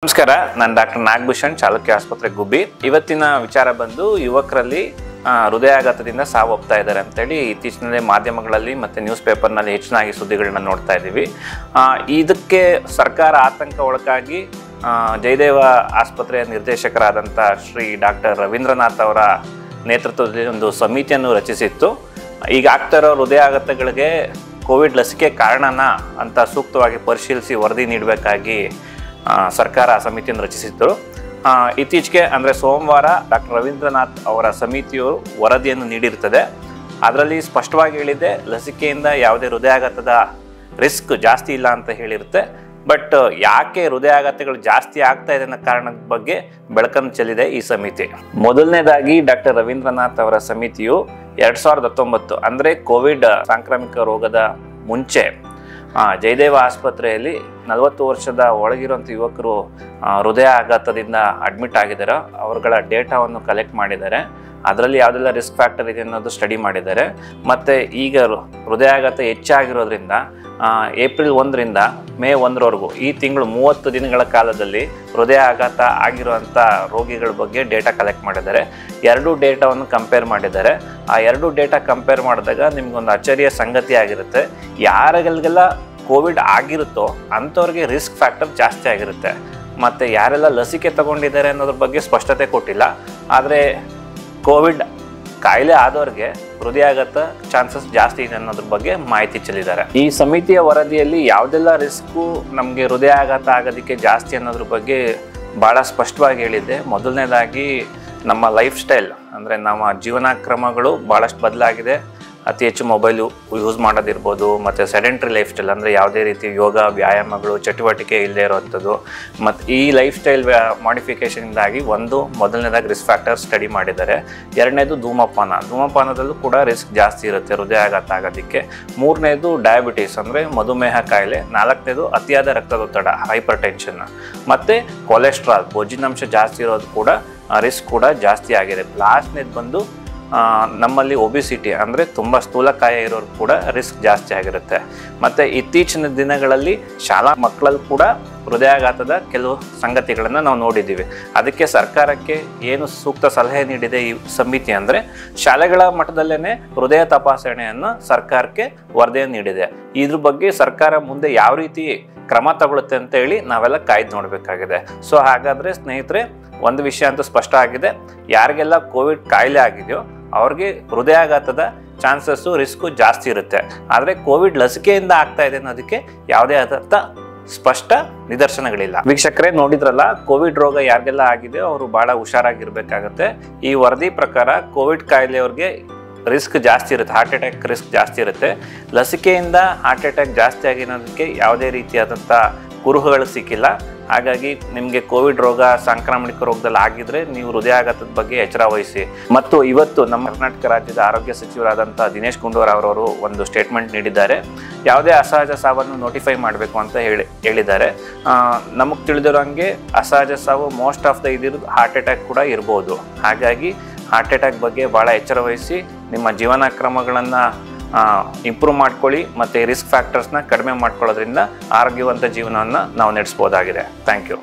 ನಮಸ್ಕಾರ, ನಾನು ಡಾಕ್ಟರ್ ನಾಗಭೂಷಣ್, ಚಾಲುಕ್ಯ ಆಸ್ಪತ್ರೆ ಗುಬ್ಬಿ. ಇವತ್ತಿನ ವಿಚಾರ ಬಂದು ಯುವಕರಲ್ಲಿ ಹೃದಯಾಘಾತದಿಂದ ಸಾವು ಹೋಗ್ತಾ ಇದ್ದಾರೆ ಅಂತೇಳಿ ಇತ್ತೀಚಿನ ಮಾಧ್ಯಮಗಳಲ್ಲಿ ಮತ್ತು ನ್ಯೂಸ್ ಪೇಪರ್ನಲ್ಲಿ ಹೆಚ್ಚಿನಾಗಿ ಸುದ್ದಿಗಳನ್ನ ನೋಡ್ತಾ ಇದ್ದೀವಿ. ಇದಕ್ಕೆ ಸರ್ಕಾರ ಆತಂಕ ಒಳಗಾಗಿ ಜಯದೇವ ಆಸ್ಪತ್ರೆಯ ನಿರ್ದೇಶಕರಾದಂಥ ಶ್ರೀ ಡಾಕ್ಟರ್ ರವೀಂದ್ರನಾಥ್ ಅವರ ನೇತೃತ್ವದಲ್ಲಿ ಒಂದು ಸಮಿತಿಯನ್ನು ರಚಿಸಿತ್ತು. ಈಗ ಆಗ್ತಾ ಇರೋ ಹೃದಯಾಘಾತಗಳಿಗೆ ಕೋವಿಡ್ ಲಸಿಕೆ ಕಾರಣನಾ ಅಂತ ಸೂಕ್ತವಾಗಿ ಪರಿಶೀಲಿಸಿ ವರದಿ ನೀಡಬೇಕಾಗಿ ಸರ್ಕಾರ ಆ ಸಮಿತಿಯನ್ನು ರಚಿಸಿದ್ದರು. ಇತ್ತೀಚೆಗೆ ಅಂದರೆ ಸೋಮವಾರ ಡಾಕ್ಟರ್ ರವೀಂದ್ರನಾಥ್ ಅವರ ಸಮಿತಿಯು ವರದಿಯನ್ನು ನೀಡಿರುತ್ತದೆ. ಅದರಲ್ಲಿ ಸ್ಪಷ್ಟವಾಗಿ ಹೇಳಿದೆ, ಲಸಿಕೆಯಿಂದ ಯಾವುದೇ ಹೃದಯಾಘಾತದ ರಿಸ್ಕ್ ಜಾಸ್ತಿ ಇಲ್ಲ ಅಂತ ಹೇಳಿರುತ್ತೆ. ಬಟ್ ಯಾಕೆ ಹೃದಯಾಘಾತಗಳು ಜಾಸ್ತಿ ಆಗ್ತಾ ಇದೆ ಅನ್ನೋ ಕಾರಣದ ಬಗ್ಗೆ ಬೆಳಕನ್ನು ಚೆಲ್ಲಿದೆ ಈ ಸಮಿತಿ. ಮೊದಲನೇದಾಗಿ ಡಾಕ್ಟರ್ ರವೀಂದ್ರನಾಥ್ ಅವರ ಸಮಿತಿಯು 2019 ಅಂದರೆ ಕೋವಿಡ್ ಸಾಂಕ್ರಾಮಿಕ ರೋಗದ ಮುಂಚೆ ಜಯದೇವ ಆಸ್ಪತ್ರೆಯಲ್ಲಿ 40 ವರ್ಷದ ಒಳಗಿರುವಂಥ ಯುವಕರು ಹೃದಯಾಘಾತದಿಂದ ಅಡ್ಮಿಟ್ ಆಗಿದ್ದಾರೆ. ಅವರುಗಳ ಡೇಟಾವನ್ನು ಕಲೆಕ್ಟ್ ಮಾಡಿದ್ದಾರೆ. ಅದರಲ್ಲಿ ಯಾವುದೆಲ್ಲ ರಿಸ್ಕ್ ಫ್ಯಾಕ್ಟರ್ ಇದೆ ಅನ್ನೋದು ಸ್ಟಡಿ ಮಾಡಿದ್ದಾರೆ. ಮತ್ತು ಈಗ ಹೃದಯಾಘಾತ ಹೆಚ್ಚಾಗಿರೋದ್ರಿಂದ ಏಪ್ರಿಲ್ 1ರಿಂದ ಮೇ 1ರವರೆಗೂ ಈ ತಿಂಗಳು 30 ದಿನಗಳ ಕಾಲದಲ್ಲಿ ಹೃದಯಾಘಾತ ಆಗಿರುವಂಥ ರೋಗಿಗಳ ಬಗ್ಗೆ ಡೇಟಾ ಕಲೆಕ್ಟ್ ಮಾಡಿದ್ದಾರೆ. ಎರಡೂ ಡೇಟಾವನ್ನು ಕಂಪೇರ್ ಮಾಡಿದ್ದಾರೆ. ಆ ಎರಡೂ ಡೇಟಾ ಕಂಪೇರ್ ಮಾಡಿದಾಗ ನಿಮ್ಗೊಂದು ಅಚ್ಚರಿಯ ಸಂಗತಿ ಆಗಿರುತ್ತೆ. ಯಾರಿಗೆಲ್ಲ ಕೋವಿಡ್ ಆಗಿರುತ್ತೋ ಅಂಥವ್ರಿಗೆ ರಿಸ್ಕ್ ಫ್ಯಾಕ್ಟರ್ ಜಾಸ್ತಿ ಆಗಿರುತ್ತೆ. ಮತ್ತು ಯಾರೆಲ್ಲ ಲಸಿಕೆ ತಗೊಂಡಿದ್ದಾರೆ ಅನ್ನೋದ್ರ ಬಗ್ಗೆ ಸ್ಪಷ್ಟತೆ ಕೊಟ್ಟಿಲ್ಲ. ಆದರೆ ಕೋವಿಡ್ ಕಾಯಿಲೆ ಆದವ್ರಿಗೆ ಹೃದಯಾಘಾತ ಚಾನ್ಸಸ್ ಜಾಸ್ತಿ ಇದೆ ಅನ್ನೋದ್ರ ಬಗ್ಗೆ ಮಾಹಿತಿ ಚೆಲ್ಲಿದ್ದಾರೆ. ಈ ಸಮಿತಿಯ ವರದಿಯಲ್ಲಿ ಯಾವುದೆಲ್ಲ ರಿಸ್ಕು ನಮಗೆ ಹೃದಯಾಘಾತ ಆಗೋದಕ್ಕೆ ಜಾಸ್ತಿ ಅನ್ನೋದ್ರ ಬಗ್ಗೆ ಭಾಳ ಸ್ಪಷ್ಟವಾಗಿ ಹೇಳಿದೆ. ಮೊದಲನೇದಾಗಿ ನಮ್ಮ ಲೈಫ್ ಸ್ಟೈಲ್ ಅಂದರೆ ನಮ್ಮ ಜೀವನ ಕ್ರಮಗಳು ಭಾಳಷ್ಟು ಬದಲಾಗಿದೆ. ಅತಿ ಹೆಚ್ಚು ಮೊಬೈಲು ಯೂಸ್ ಮಾಡೋದಿರ್ಬೋದು, ಮತ್ತು ಸೆಡೆಂಟ್ರಿ ಲೈಫ್ ಸ್ಟೈಲ್ ಅಂದರೆ ಯಾವುದೇ ರೀತಿ ಯೋಗ ವ್ಯಾಯಾಮಗಳು ಚಟುವಟಿಕೆ ಇಲ್ಲದೆ ಇರೋವಂಥದ್ದು. ಮತ್ತು ಈ ಲೈಫ್ ಸ್ಟೈಲ್ ಮಾಡಿಫಿಕೇಷನ್ದಾಗಿ ಮೊದಲನೇದಾಗಿ ರಿಸ್ಕ್ ಫ್ಯಾಕ್ಟರ್ ಸ್ಟಡಿ ಮಾಡಿದ್ದಾರೆ. ಎರಡನೇದು ಧೂಮಪಾನದಲ್ಲೂ ಕೂಡ ರಿಸ್ಕ್ ಜಾಸ್ತಿ ಇರುತ್ತೆ ಹೃದಯಾಘಾತ ಆಗೋದಕ್ಕೆ. ಮೂರನೇದು ಡಯಾಬಿಟೀಸ್ ಅಂದರೆ ಮಧುಮೇಹ ಕಾಯಿಲೆ. ನಾಲ್ಕನೇದು ಅತಿಯಾದ ರಕ್ತದೊತ್ತಡ ಹೈಪರ್ ಟೆನ್ಷನ್. ಮತ್ತು ಕೊಲೆಸ್ಟ್ರಾಲ್ ಬೊಜ್ಜಿನಾಂಶ ಜಾಸ್ತಿ ಇರೋದು ಕೂಡ ರಿಸ್ಕ್ ಕೂಡ ಜಾಸ್ತಿ ಆಗಿದೆ. ಲಾಸ್ಟ್ನೇದು ಬಂದು ನಮ್ಮಲ್ಲಿ ಒಬಿಸಿಟಿ ಅಂದರೆ ತುಂಬ ಸ್ಥೂಲಕಾಯ ಇರೋರು ಕೂಡ ರಿಸ್ಕ್ ಜಾಸ್ತಿ ಆಗಿರುತ್ತೆ. ಮತ್ತು ಇತ್ತೀಚಿನ ದಿನಗಳಲ್ಲಿ ಶಾಲಾ ಮಕ್ಕಳಲ್ಲಿ ಕೂಡ ಹೃದಯಾಘಾತದ ಕೆಲವು ಸಂಗತಿಗಳನ್ನು ನಾವು ನೋಡಿದ್ದೀವಿ. ಅದಕ್ಕೆ ಸರ್ಕಾರಕ್ಕೆ ಏನು ಸೂಕ್ತ ಸಲಹೆ ನೀಡಿದೆ ಈ ಸಮಿತಿ ಅಂದರೆ, ಶಾಲೆಗಳ ಮಟ್ಟದಲ್ಲೇ ಹೃದಯ ತಪಾಸಣೆಯನ್ನು ಸರ್ಕಾರಕ್ಕೆ ವರದಿಯನ್ನು ನೀಡಿದೆ. ಇದ್ರ ಬಗ್ಗೆ ಸರ್ಕಾರ ಮುಂದೆ ಯಾವ ರೀತಿ ಕ್ರಮ ತಗೊಳುತ್ತೆ ಅಂತ ಹೇಳಿ ನಾವೆಲ್ಲ ಕಾಯ್ದು ನೋಡಬೇಕಾಗಿದೆ. ಸೊ ಹಾಗಾದರೆ ಸ್ನೇಹಿತರೆ, ಒಂದು ವಿಷಯ ಅಂತೂ ಸ್ಪಷ್ಟ ಆಗಿದೆ, ಯಾರಿಗೆಲ್ಲ ಕೋವಿಡ್ ಕಾಯಿಲೆ ಆಗಿದೆಯೋ ಅವ್ರಿಗೆ ಹೃದಯಾಘಾತದ ಚಾನ್ಸಸ್ಸು ರಿಸ್ಕು ಜಾಸ್ತಿ ಇರುತ್ತೆ. ಆದರೆ ಕೋವಿಡ್ ಲಸಿಕೆಯಿಂದ ಆಗ್ತಾ ಇದೆ ಅನ್ನೋದಕ್ಕೆ ಯಾವುದೇ ಆದಂಥ ಸ್ಪಷ್ಟ ನಿದರ್ಶನಗಳಿಲ್ಲ. ವೀಕ್ಷಕರೇ, ನೋಡಿದ್ರಲ್ಲ, ಕೋವಿಡ್ ರೋಗ ಯಾರಿಗೆಲ್ಲ ಆಗಿದೆಯೋ ಅವರು ಭಾಳ ಹುಷಾರಾಗಿರ್ಬೇಕಾಗತ್ತೆ. ಈ ವರದಿ ಪ್ರಕಾರ ಕೋವಿಡ್ ಕಾಯಿಲೆಯವ್ರಿಗೆ ರಿಸ್ಕ್ ಜಾಸ್ತಿ ಇರುತ್ತೆ, ಹಾರ್ಟ್ ಅಟ್ಯಾಕ್ ರಿಸ್ಕ್ ಜಾಸ್ತಿ ಇರುತ್ತೆ. ಲಸಿಕೆಯಿಂದ ಹಾರ್ಟ್ ಅಟ್ಯಾಕ್ ಜಾಸ್ತಿ ಆಗಿರೋದಕ್ಕೆ ಯಾವುದೇ ರೀತಿಯಾದಂಥ ಕುರುಹುಗಳು ಸಿಕ್ಕಿಲ್ಲ. ಹಾಗಾಗಿ ನಿಮಗೆ ಕೋವಿಡ್ ರೋಗ ಸಾಂಕ್ರಾಮಿಕ ರೋಗದಲ್ಲಿ ಆಗಿದ್ರೆ ನೀವು ಹೃದಯಾಘಾತದ ಬಗ್ಗೆ ಎಚ್ಚರ ವಹಿಸಿ. ಮತ್ತು ಇವತ್ತು ನಮ್ಮ ಕರ್ನಾಟಕ ರಾಜ್ಯದ ಆರೋಗ್ಯ ಸಚಿವರಾದಂಥ ದಿನೇಶ್ ಗುಂಡೂರಾವ್ ಅವರು ಒಂದು ಸ್ಟೇಟ್ಮೆಂಟ್ ನೀಡಿದ್ದಾರೆ. ಯಾವುದೇ ಅಸಹಜ ಸಾವನ್ನು ನೋಟಿಫೈ ಮಾಡಬೇಕು ಅಂತ ಹೇಳಿದ್ದಾರೆ. ನಮಗೆ ತಿಳಿದಿರೋಂಗೆ ಅಸಹಜ ಸಾವು ಮೋಸ್ಟ್ ಆಫ್ ದ ಇದಿರೋದು ಹಾರ್ಟ್ ಅಟ್ಯಾಕ್ ಕೂಡ ಇರ್ಬೋದು. ಹಾಗಾಗಿ ಹಾರ್ಟ್ ಅಟ್ಯಾಕ್ ಬಗ್ಗೆ ಭಾಳ ಎಚ್ಚರ ವಹಿಸಿ ನಿಮ್ಮ ಜೀವನ ಕ್ರಮಗಳನ್ನು ಇಂಪ್ರೂವ್ ಮಾಡ್ಕೊಳ್ಳಿ. ಮತ್ತು ರಿಸ್ಕ್ ಫ್ಯಾಕ್ಟರ್ಸ್ನ ಕಡಿಮೆ ಮಾಡ್ಕೊಳ್ಳೋದ್ರಿಂದ ಆರೋಗ್ಯವಂತ ಜೀವನವನ್ನು ನಾವು ನಡೆಸ್ಬೋದಾಗಿದೆ. Thank you.